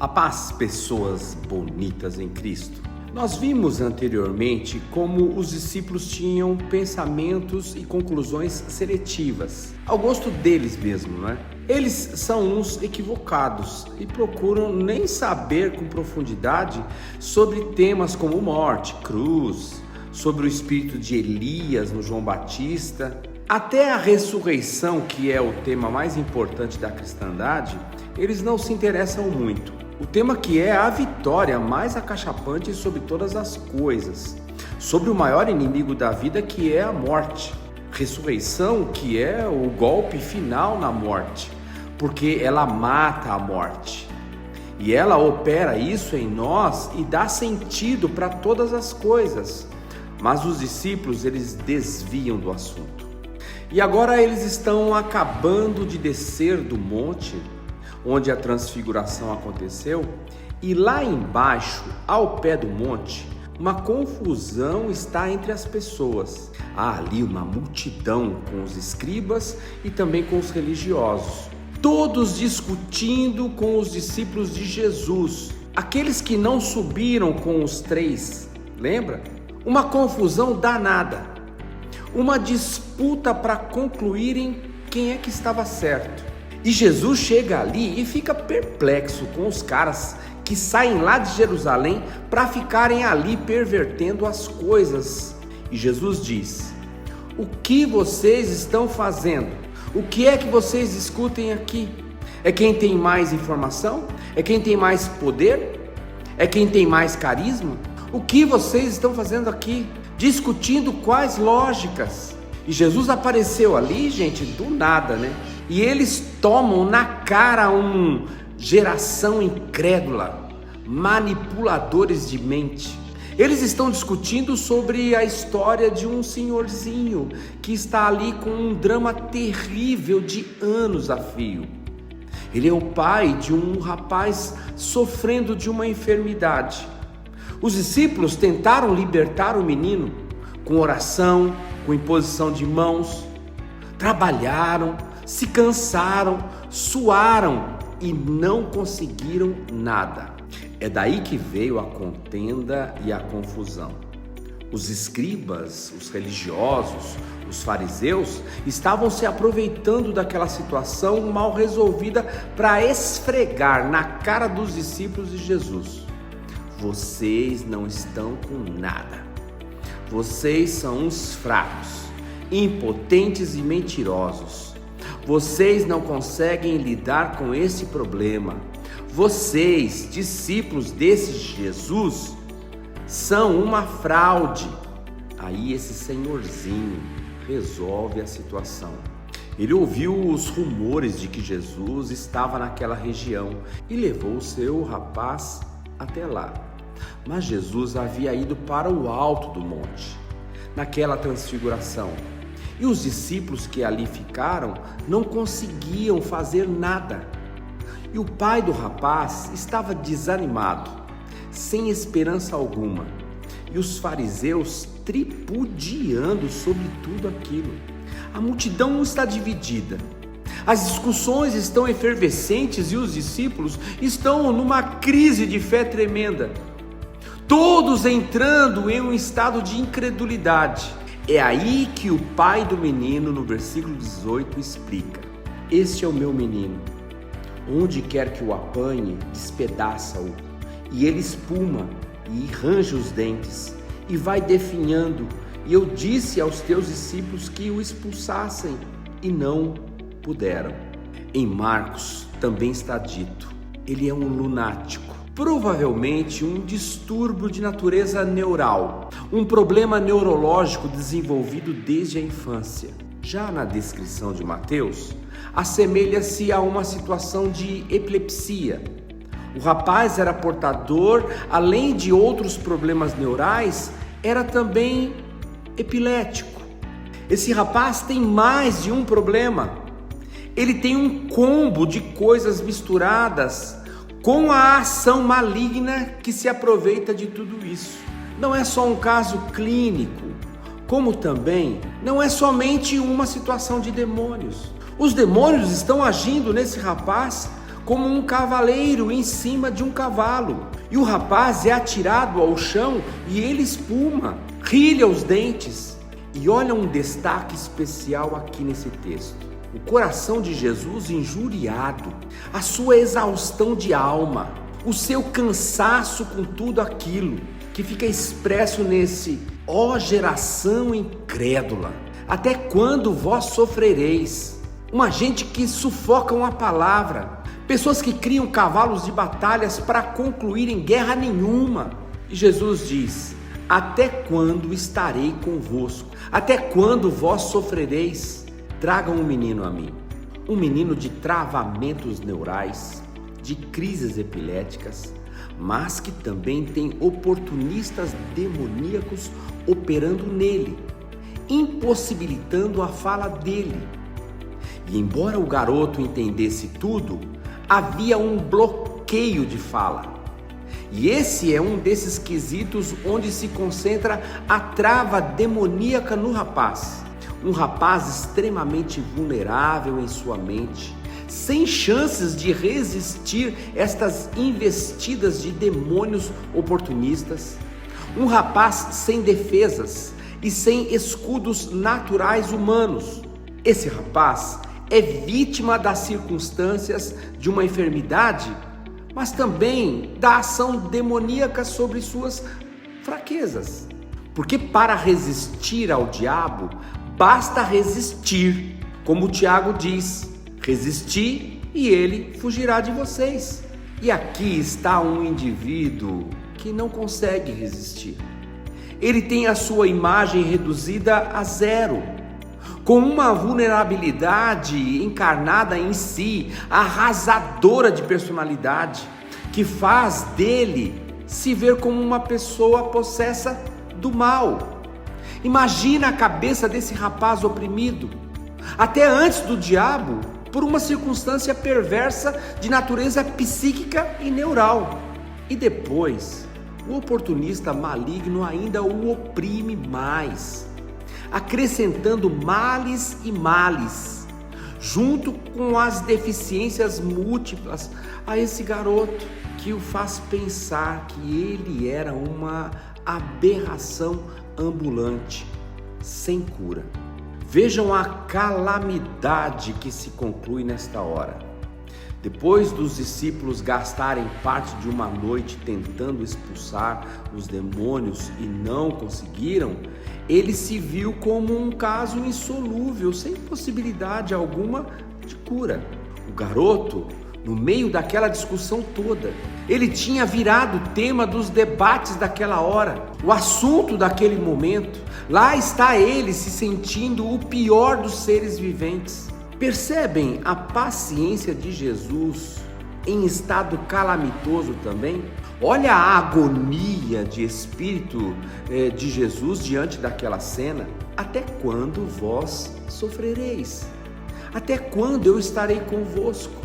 A paz, pessoas bonitas em Cristo. Nós vimos anteriormente como os discípulos tinham pensamentos e conclusões seletivas, ao gosto deles mesmo, né? Eles são uns equivocados e procuram nem saber com profundidade sobre temas como morte, cruz, sobre o espírito de Elias no João Batista. Até a ressurreição, que é o tema mais importante da cristandade, eles não se interessam muito. O tema que é a vitória mais acachapante sobre todas as coisas, sobre o maior inimigo da vida, que é a morte. Ressurreição, que é o golpe final na morte, porque ela mata a morte. E ela opera isso em nós e dá sentido para todas as coisas. Mas os discípulos, eles desviam do assunto. E agora eles estão acabando de descer do monte onde a transfiguração aconteceu, e lá embaixo, ao pé do monte, uma confusão está entre as pessoas. Há ali uma multidão com os escribas e também com os religiosos, todos discutindo com os discípulos de Jesus, aqueles que não subiram com os 3, lembra? Uma confusão danada, uma disputa para concluírem quem é que estava certo. E Jesus chega ali e fica perplexo com os caras que saem lá de Jerusalém para ficarem ali pervertendo as coisas. E Jesus diz: o que vocês estão fazendo? O que é que vocês discutem aqui? É quem tem mais informação? É quem tem mais poder? É quem tem mais carisma? O que vocês estão fazendo aqui? Discutindo quais lógicas? E Jesus apareceu ali, gente, do nada, né? E eles tomam na cara geração incrédula, manipuladores de mente. Eles estão discutindo sobre a história de um senhorzinho que está ali com um drama terrível de anos a fio. Ele é o pai de um rapaz sofrendo de uma enfermidade. Os discípulos tentaram libertar o menino com oração, com imposição de mãos, trabalharam, se cansaram, suaram e não conseguiram nada. É daí que veio a contenda e a confusão. Os escribas, os religiosos, os fariseus estavam se aproveitando daquela situação mal resolvida para esfregar na cara dos discípulos de Jesus: vocês não estão com nada. Vocês são uns fracos, impotentes e mentirosos. Vocês não conseguem lidar com esse problema. Vocês, discípulos desse Jesus, são uma fraude. Aí esse senhorzinho resolve a situação. Ele ouviu os rumores de que Jesus estava naquela região e levou o seu rapaz até lá. Mas Jesus havia ido para o alto do monte, naquela transfiguração. E os discípulos que ali ficaram não conseguiam fazer nada. E o pai do rapaz estava desanimado, sem esperança alguma. E os fariseus tripudiando sobre tudo aquilo. A multidão está dividida. As discussões estão efervescentes e os discípulos estão numa crise de fé tremenda. Todos entrando em um estado de incredulidade. É aí que o pai do menino, no versículo 18, explica: este é o meu menino. Onde quer que o apanhe, despedaça-o. E ele espuma e range os dentes e vai definhando. E eu disse aos teus discípulos que o expulsassem e não puderam. Em Marcos também está dito: ele é um lunático. Provavelmente um distúrbio de natureza neural, um problema neurológico desenvolvido desde a infância. Já na descrição de Mateus, assemelha-se a uma situação de epilepsia. O rapaz era portador, além de outros problemas neurais, era também epilético. Esse rapaz tem mais de um problema. Ele tem um combo de coisas misturadas com a ação maligna que se aproveita de tudo isso. Não é só um caso clínico, como também não é somente uma situação de demônios. Os demônios estão agindo nesse rapaz como um cavaleiro em cima de um cavalo. E o rapaz é atirado ao chão e ele espuma, rilha os dentes. E olha um destaque especial aqui nesse texto: o coração de Jesus injuriado, a sua exaustão de alma, o seu cansaço com tudo aquilo que fica expresso nesse: ó geração incrédula, até quando vós sofrereis? Uma gente que sufoca uma palavra, pessoas que criam cavalos de batalhas para concluírem guerra nenhuma. E Jesus diz: até quando estarei convosco? Até quando vós sofrereis? Tragam um menino a mim, um menino de travamentos neurais, de crises epiléticas, mas que também tem oportunistas demoníacos operando nele, impossibilitando a fala dele. E embora o garoto entendesse tudo, havia um bloqueio de fala. E esse é um desses quesitos onde se concentra a trava demoníaca no rapaz. Um rapaz extremamente vulnerável em sua mente, sem chances de resistir estas investidas de demônios oportunistas. Um rapaz sem defesas e sem escudos naturais humanos. Esse rapaz é vítima das circunstâncias de uma enfermidade, mas também da ação demoníaca sobre suas fraquezas. Porque para resistir ao diabo, basta resistir. Como Tiago diz: resisti e ele fugirá de vocês. E aqui está um indivíduo que não consegue resistir. Ele tem a sua imagem reduzida a zero, com uma vulnerabilidade encarnada em si, arrasadora de personalidade, que faz dele se ver como uma pessoa possessa do mal. Imagina a cabeça desse rapaz oprimido, até antes do diabo, por uma circunstância perversa de natureza psíquica e neural. E depois, o oportunista maligno ainda o oprime mais, acrescentando males e males, junto com as deficiências múltiplas a esse garoto, que o faz pensar que ele era uma aberração ambulante, sem cura. Vejam a calamidade que se conclui nesta hora. Depois dos discípulos gastarem parte de uma noite tentando expulsar os demônios e não conseguiram, ele se viu como um caso insolúvel, sem possibilidade alguma de cura. O garoto, no meio daquela discussão toda, ele tinha virado o tema dos debates daquela hora, o assunto daquele momento. Lá está ele se sentindo o pior dos seres viventes. Percebem a paciência de Jesus em estado calamitoso também? Olha a agonia de espírito de Jesus diante daquela cena. Até quando vós sofrereis? Até quando eu estarei convosco?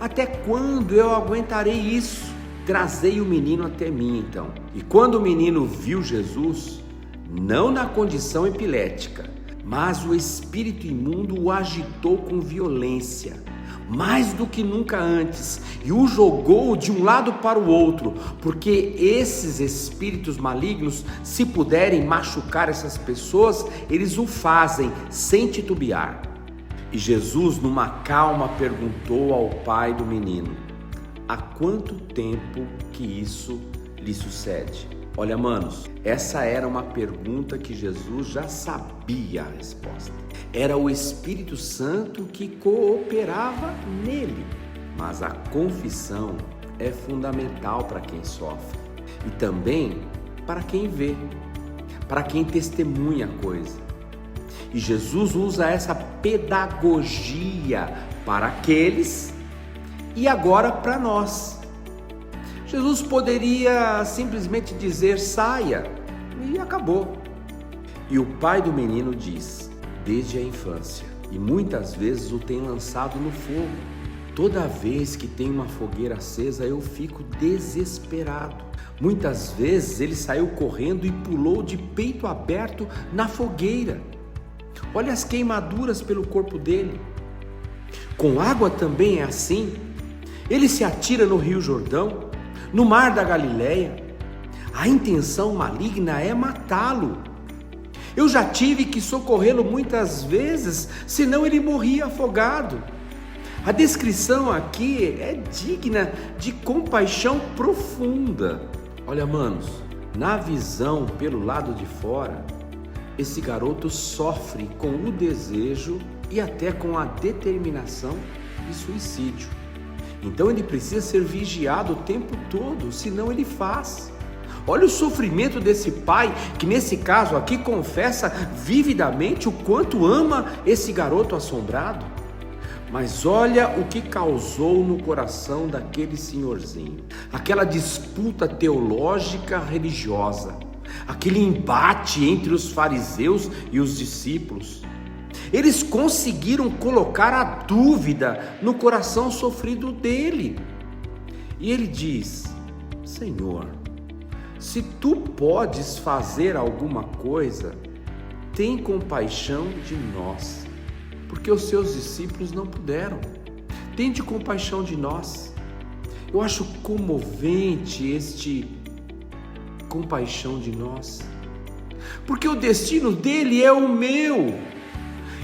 Até quando eu aguentarei isso? Trazei o menino até mim, então. E quando o menino viu Jesus, não na condição epilética, mas o espírito imundo o agitou com violência, mais do que nunca antes, e o jogou de um lado para o outro, porque esses espíritos malignos, se puderem machucar essas pessoas, eles o fazem sem titubear. E Jesus, numa calma, perguntou ao pai do menino: há quanto tempo que isso lhe sucede? Olha, manos, essa era uma pergunta que Jesus já sabia a resposta. Era o Espírito Santo que cooperava nele. Mas a confissão é fundamental para quem sofre e também para quem vê, para quem testemunha a coisa. E Jesus usa essa pedagogia para aqueles e agora para nós. Jesus poderia simplesmente dizer: saia, e acabou. E o pai do menino diz: desde a infância, e muitas vezes o tem lançado no fogo. Toda vez que tem uma fogueira acesa, eu fico desesperado. Muitas vezes ele saiu correndo e pulou de peito aberto na fogueira. Olha as queimaduras pelo corpo dele. Com água também é assim. Ele se atira no Rio Jordão, no mar da Galileia. A intenção maligna é matá-lo. Eu já tive que socorrê-lo muitas vezes, senão ele morria afogado. A descrição aqui é digna de compaixão profunda. Olha, manos, na visão pelo lado de fora, esse garoto sofre com o desejo e até com a determinação de suicídio. Então ele precisa ser vigiado o tempo todo, senão ele faz. Olha o sofrimento desse pai, que nesse caso aqui confessa vividamente o quanto ama esse garoto assombrado. Mas olha o que causou no coração daquele senhorzinho. Aquela disputa teológica religiosa, aquele embate entre os fariseus e os discípulos. Eles conseguiram colocar a dúvida no coração sofrido dele. E ele diz: Senhor, se tu podes fazer alguma coisa, tem compaixão de nós, porque os seus discípulos não puderam. Tende compaixão de nós. Eu acho comovente este compaixão de nós, porque o destino dele é o meu,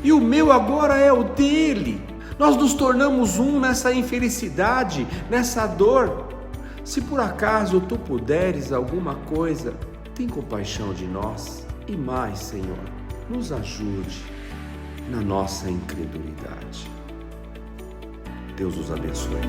e o meu agora é o dele. Nós nos tornamos um nessa infelicidade, nessa dor. Se por acaso tu puderes alguma coisa, tem compaixão de nós. E mais, Senhor, nos ajude na nossa incredulidade. Deus os abençoe.